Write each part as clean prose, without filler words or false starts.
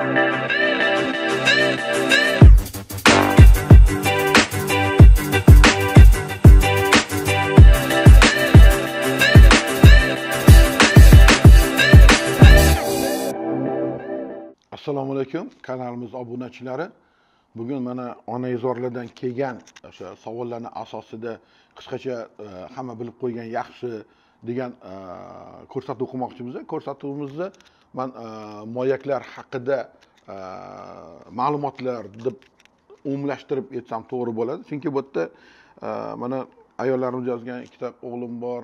Assalomu alaykum, kanalimiz obunachilari. Bugun mana onaizorlardan kelgan o'sha savollarning asosida qisqacha hamma bilib qo'ygan yaxshi degan ko'rsatuv o'qimoqchimiz. Ko'rsatuvimizda men moyaklar haqida ma'lumotlar deb umumlashtirib aytsam to'g'ri bo'ladi. Chunki bu yerda mana ayollarimiz yozgan ikkita o'g'lim bor.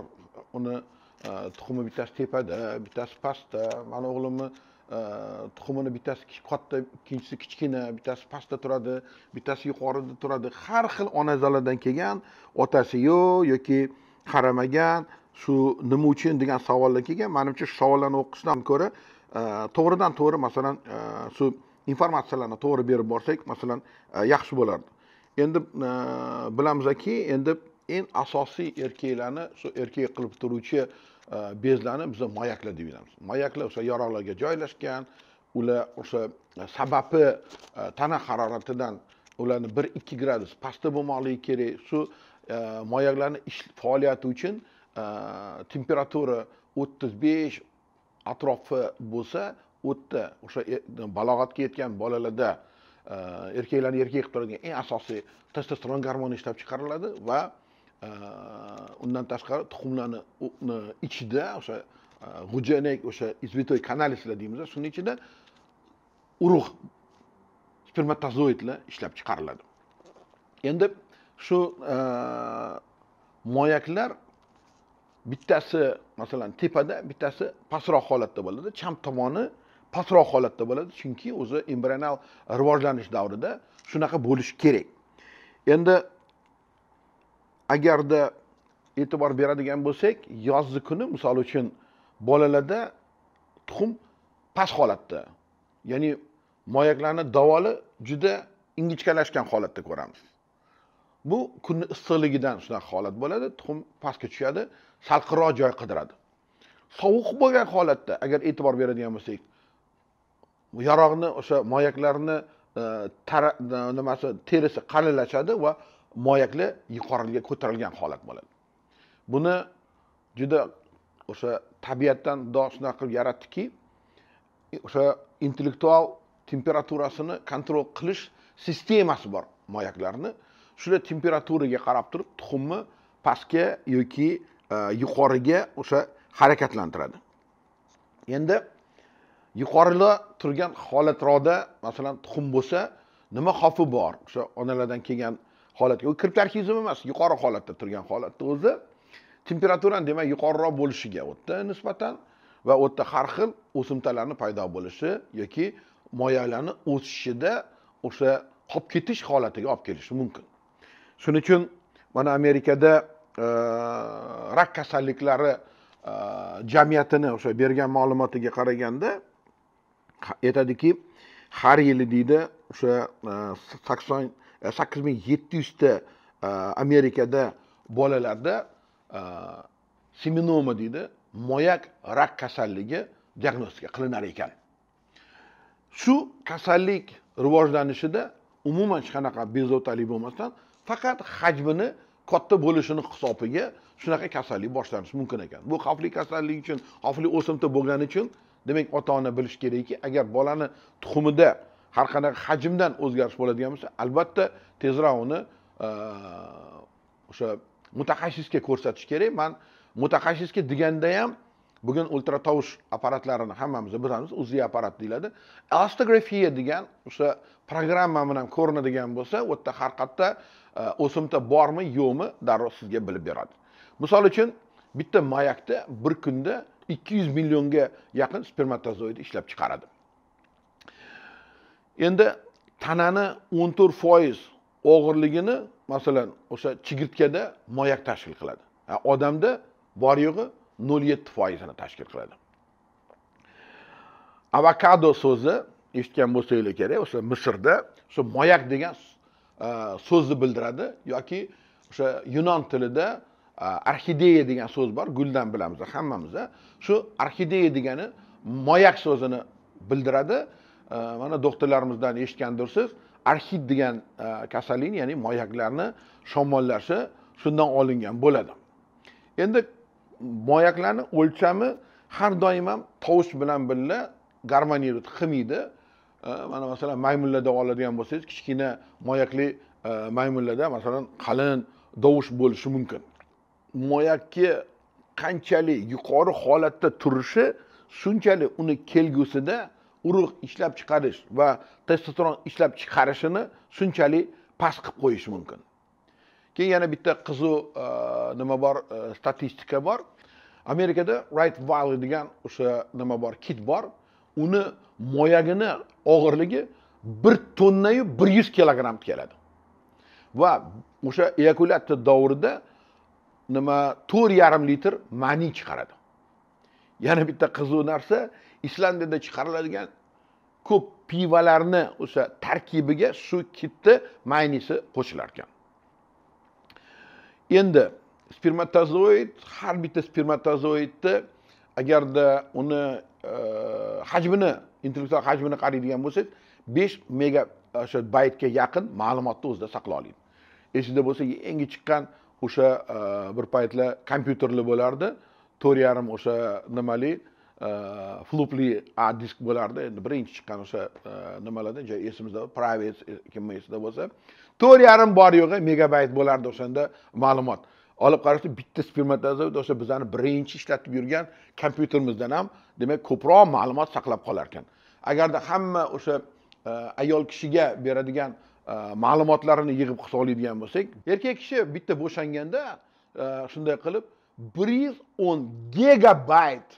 Uni tuxumi bittasi tepada, bittasi pastda. Mana o'g'limni tuxumini bittasi katta, ikkinchisi kichkina, bittasi pastda turadi, bittasi yuqorida turadi. Har xil onazalardan kelgan, otasi yo'q yoki qaramagan, shu nima uchun degan savollar kelgan. Menimcha shu savollarni o'qishdan ko'ra to'g'ridan to'g'ri, masalan, shu informatsiyalarni to'g'ri berib borsak, masalan, yaxshi bo'lardi. Endi bilamizki, endi eng asosiy erkaklarni, shu erkak qilib turuvchi bezlarni biz moyaklar deb bilamiz. Moyaklar o'sha yaroqlarga joylashgan, ular o'sha sababi tana haroratidan ularni 1-2 gradus pastda bo'lmoqligi kerak. Shu moyaklarning ish faoliyati uchun temperatura 35 atrofi bo'lsa, o'tda o'sha balog'atga yetgan bolalarda erkaklarni erkak qilib turadigan eng asosiy testosteron gormoni ishlab chiqariladi va undan tashqari tuxumlarni ichida o'sha g'ujanak, o'sha izvitoy kanalislar deymiz, shuning ichida urug' spermatozoidlar ishlab chiqariladi. Endi shu moyaklar bittasi masalan tepada, bittasi pastroq holatda bo'ladi. Chap tomoni pastroq holatda bo'ladi, chunki o'zi embrional rivojlanish davrida shunaqa bo'lishi kerak. Endi agarda e'tibor beradigan bo'lsak, yozgi kuni misol uchun bolalarda tuxum past holatda, ya'ni moyaklarning davoli juda ingichkalashgan holatda ko'ramiz. Bu kunning issiqligidan shunaqa holat bo'ladi, tuxum pastga tushadi, salqinroq joy qidiradi. Sovuq bo'lgan holatda agar e'tibor beradigan bo'lsak, yaroqni o'sha moyaklarni nimasi terisi qalinlashadi va moyaklar yuqoriga ko'tarilgan holat bo'ladi. Buni juda o'sha tabiatdan Xudo shunaqa qilib yaratdiki, o'sha intellektual temperaturasini kontrol qilish sistemasi bor moyaklarni. Shuna temperaturaga qarab turib tuxumni pastga yoki yuqoriga o'sha harakatlantiradi. Endi yuqorida turgan holatlarda masalan tuxum bo'lsa, nima xavfi bor? O'sha onalardan kelgan holatga, u kirparkizm emas, yuqori holatda turgan holatda o'zi temperaturani demak yuqoriroq bo'lishiga o'tda nisbatan va o'tda har xil o'simtalarning paydo bo'lishi yoki moyalarning o'sishida o'sha qolib ketish holatiga olib kelishi mumkin. Shuning uchun mana Amerikada rak kasalliklari jamiyatini o'sha bergan ma'lumotiga qaraganda aytadiki, har yili deydi o'sha 8700 ta Amerikada bolalarda seminoma deydi, moyak rak kasalligi diagnostika qilinar ekan. Shu kasallik rivojlanishida umuman hech qanaqa bezovtalik bo'lmasdan, faqat hajmini katta bo'lishining hisobiga shunaqa kasallik boshlanishi mumkin ekan. Bu xavfli kasallik uchun, xavfli o'simta bo'lgani uchun, demak ota-ona bilish kerakki, agar bolani tuxumida har qanaqa hajmdan o'zgarish bo'ladigan bo'lsa, albatta tezroq uni o'sha mutaxassisga ko'rsatish kerak. Men mutaxassisga deganda ham bugun ultratovush apparatlarini hammamiz bilamiz, UZI apparat deyiladi. Elastografiya degan o'sha programma bilan ko'rinadigan bo'lsa, u yerda har qatda o'simta bormi, yo'qmi, darrov sizga bilib beradi. Misol uchun, bitta moyakda bir kunda 200 millionga yaqin spermatozoid ishlab chiqaradi. Endi tanani 14% og'irligini masalan o'sha chigirtkada moyak tashkil qiladi. Odamda bor yo'g'i 0.7% ni tashkil qiladi. Avokado so'zi eshitgan bo'lsangiz kerak, o'sha Misrda o'sha moyak degan so'zni bildiradi yoki o'sha Yunon tilida orxideya degan so'z bor, guldan bilamiz hammamiz. Shu orxideya degani moyak so'zini bildiradi. mana doktorlarimizdan eshitgandirsiz, arxid degan kasallik, ya'ni moyaklarni shamollashi shundan olingan bo'ladi. Endi moyaklarni o'lchami har doim ham tovush bilan birga garmoniyat qilmaydi. Mana masalan maymunlarda oladigan bo'lsangiz, kichkina moyakli maymunlarda masalan qalin tovush bo'lishi mumkin. Moyakki qanchalik yuqori holatda turishi, shunchalik uni kelgusida urug' ishlab chiqarish va testosteron ishlab chiqarishini shunchalik past qilib qo'yishi mumkin. Keyin yana bitta qiziq nima bor, statistika bor. Amerikada Wright Valley degan o'sha nima bor, kit bor. Uni moyagini og'irligi 1 tonna 100 kilogramm keladi. Va o'sha eyakulyatsiya davrida 4,5 litr mani chiqaradi. Yana bitta qiziq narsa, Islandiyada chiqariladigan ko'p pivalarni o'sha tarkibiga shu kitni manisi qo'shilar ekan. Endi spermatozoid, har bitta spermatozoidni agarda uni hajmini, intellektual hajmini qaraydigan bo'lsangiz, 5 megabaytga yaqin ma'lumotni o'zida saqlay oladi. Esingizda bo'lsa, yangi chiqqan o'sha bir paytlar kompyuterli bo'lardi, 4,5 o'sha nimali floppy disk bo'lardi. Endi birinchi chiqqan o'sha nimalardan joy esimizda, private kimga esida bo'lsa, 4,5 bor yo'g'i megabayt bo'lardi o'shanda ma'lumot. Olib qarashda bitta spermatozoid o'sha bizani birinchi ishlatib yurgan kompyuterimizdan ham demak ko'proq ma'lumot saqlab qolar ekan. Agarda hamma o'sha ayol kishiga beradigan ma'lumotlarini yig'ib hisoblaydigan bo'lsak, erkak kishi bitta bo'shanganda shunday qilib 110 gigabayt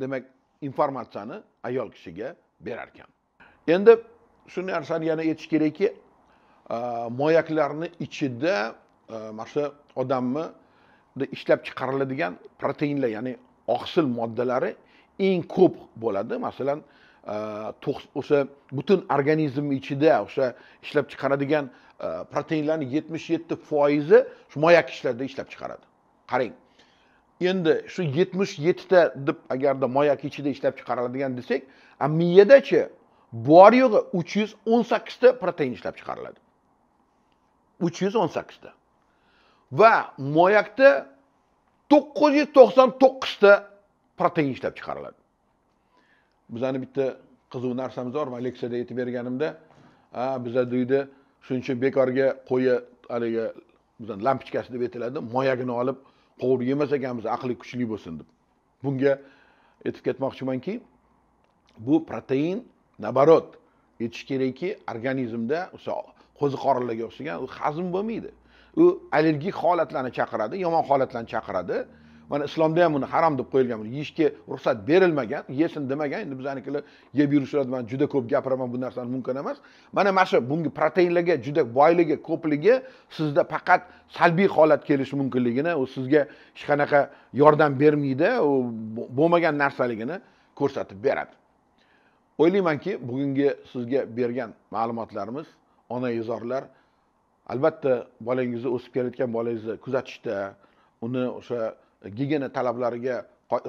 demak informatsiyani ayol kishiga berar ekan. Endi shu narsani yana aytish kerakki, moyaklarning ichida mana shu odamni ishlab chiqariladigan proteinlar, ya'ni oqsil moddalari eng ko'p bo'ladi. Masalan, o'sha butun organizm ichida o'sha ishlab chiqaradigan proteinlarning 77% shu moyak ishlarda ishlab chiqaradi. Qarang. Endi shu 77 ta deb agarda moyak ichida ishlab chiqariladigan desak, miyadachi bor yo'g'i 318 ta protein ishlab chiqariladi. 318 ta. Va moyakda 999 ta protein ishlab chiqariladi. Bizning bitta qiziq narsamiz bor, men leksiyada aytib berganimda, bizda uyda shuncha bekorga qo'ya haliga bizning lampochkasi deb aytiladi, moyagini olib qovurib yemas ekanmiz, aqli kuchli bo'lsin deb. Bunga aytib ketmoqchimanki, bu protein nabarot aytish kerakki, organizmda o'sha qo'ziqorinlarga o'xshagan u hazm bo'lmaydi. U allergik holatlarni chaqiradi, yomon holatlarni chaqiradi. Mana islomda ham buni harom deb qo'yilgan, buni yeyishga ruxsat berilmagan, yesin demagan. Endi bizanikilar yeb yurishadi, men juda ko'p gapiraman, bu narsani mumkin emas. Mana shu bunga proteinlarga juda boyligi, ko'pligi sizda faqat salbiy holat kelishi mumkinligini, u sizga hech qanaqa yordam bermaydi, u bo'lmagan narsaligini ko'rsatib beradi. O'ylaymanki, bugungi sizga bergan ma'lumotlarimiz onaizorlar albatta bolangizni o'sib kelayotgan bolangizni kuzatishda, uni o'sha gigiyena talablariga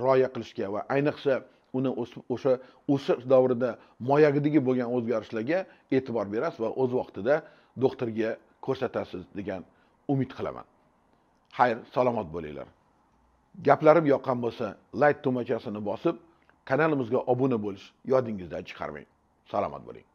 rioya qilishga va ayniqsa uni o'sha o'sish davrida moyagidagi bo'lgan o'zgarishlarga e'tibor berasiz va o'z vaqtida doktorga ko'rsatasiz degan umid qilaman. Xayr, salomat bo'linglar. Gaplarim yoqqan bo'lsa, like tugmachasini bosib, kanalimizga obuna bo'lish yodingizdan chiqarmang. Salomat bo'ling.